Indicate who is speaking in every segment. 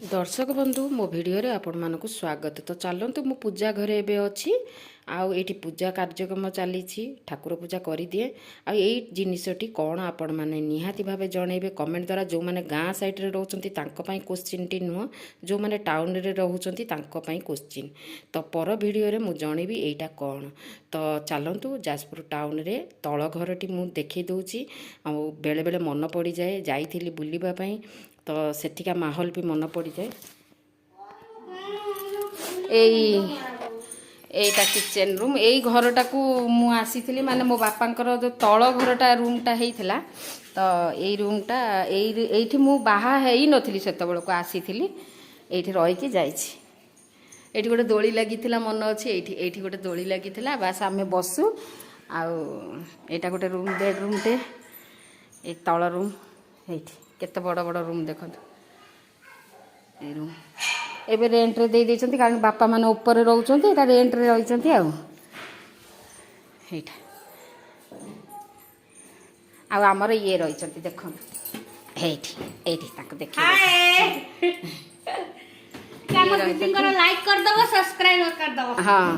Speaker 1: दर्शक बंधु मो भिडियो रे आपण मानकु स्वागत। तो चलतु मु पूजा घरे एबे अछि आउ एठी पूजा कार्यक्रम चली ठाकुर पूजा करी दिए आउ एई जिनिसटी कोन आपण माने निहाती भाबे जणेबे कमेंट द्वारा। जो माने गाँ साइड रे रहउचंती तांको पई क्वेश्चन टी नुह, जो माने टाउन रे रहउचंती तांको पई क्वेश्चन। तो पर भिडियो रे मु जणेबी एटा कोन। तो चलतु जाजपुर टाउन रे तळ घरटी मु देखि दउची आ बेले बेले मन पड़ी जाए जाइथिली बुलिबा पई। तो सेठिका माहौल भी मन पड़ जाए। एटा किचन रूम एई घरटा को मु आसीथिली माने मो बापांकर जो तळ घरटा रूमटा हेइथिला। तो एई रूमटा एइठी मु बाहा हेई नथिली सेतबेल को आसीथिली एइठी रही के जाइछि। एइठी गोटे दोली लागिथिला मन अछि एइठी गोटे दोली लागिथिला बास आमे बसु आ एटा गोटे रूम बेडरूम टे ए तळ रूम एइठी केते बड़ बड़ रूम देखत ए रूम एबे रेंट रे दे देछंती कारण बापा माने ऊपर रहउचंती एटा रेंट रे रहिचंती आ एटा आ हमर ये रहिचंती देखत एइठी एइठी ताको देखि हाय चैनल मीटिंग करो लाइक कर दबो सब्सक्राइब कर दबो। हां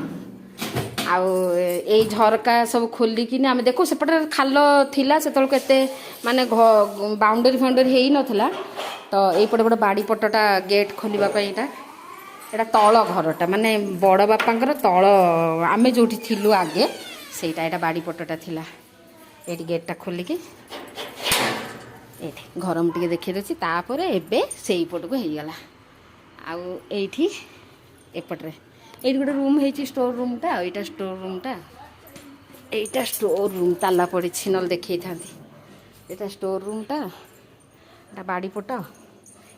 Speaker 1: आउ ए झरका सब खोली कि आम देखो सेपटे खाल थिला से केते माने बाउंडरी फाउंडरी हेई नथला। तो एपटे गोटे बाड़ी पटटा गेट खोलिबा पई एटा तळ घरटा माने बड़ बापांकर तळ आमे जोठी थिलु आगे सेटा एटा बाड़ी पटटा थिला। एटी गेटटा खोलिकी एठी घरम टिके देखि देछि तापर एबे सेई पटको हेई गला। आउ एठी एपटरे एठी गोटे रूम हेछि स्टोर रूमटा एटा स्टोर रूमटा एटा स्टोर रूम ताला पड़ी नल देखै थांती एटा स्टोर रूमटा एटा बाड़ी पट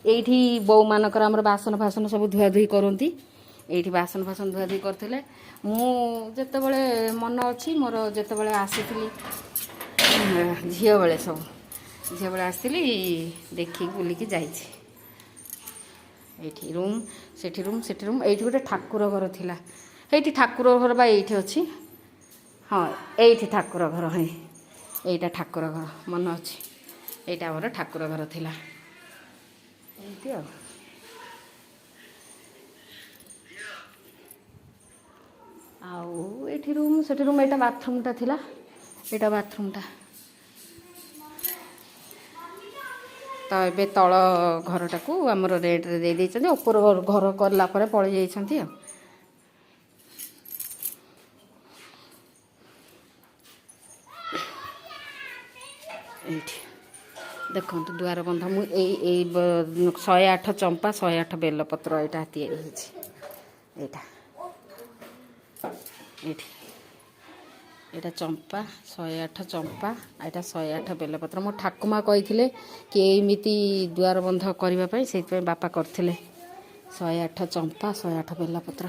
Speaker 1: एठी बौ मानकर हमर बासन फासन सब धुआ धुई करंती एठी बासन फासन धुआ धुई करथिले। मु जते बेले मन अछि मोर जते बेले आसीथिली झियो बेले सब झियो बेले आसीथिली देखि बुलिकी जाइछि। एठी रूम सेठी रूम एठी गोटे ठाकुर घर थिला एठी ठाकुर घर बा एठी अछि। हाँ एठी ठाकुर घर है एटा ठाकुर घर मन अछि एटा हमर ठाकुर घर थिला एठी आउ एठी रूम सेठी रूम एटा बाथरूम टा थिला एटा बाथरूम टा। तो ए तल घरटा को आमर रेट रे दे देछन ऊपर घर करला परे पळि जाइछंती। एठी देखंतु द्वार बंध मु ए 108 चंपा 108 बेलपत्र एटा तैयारी होछि एटा एठी एटा चंपा 108 चंपा एटा 108 बेलपत्र मो ठाकुमा कहिथिले कि एमिति द्वार बंध करबा पई सेति बापा करथिले 108 चंपा 108 बेलपत्र।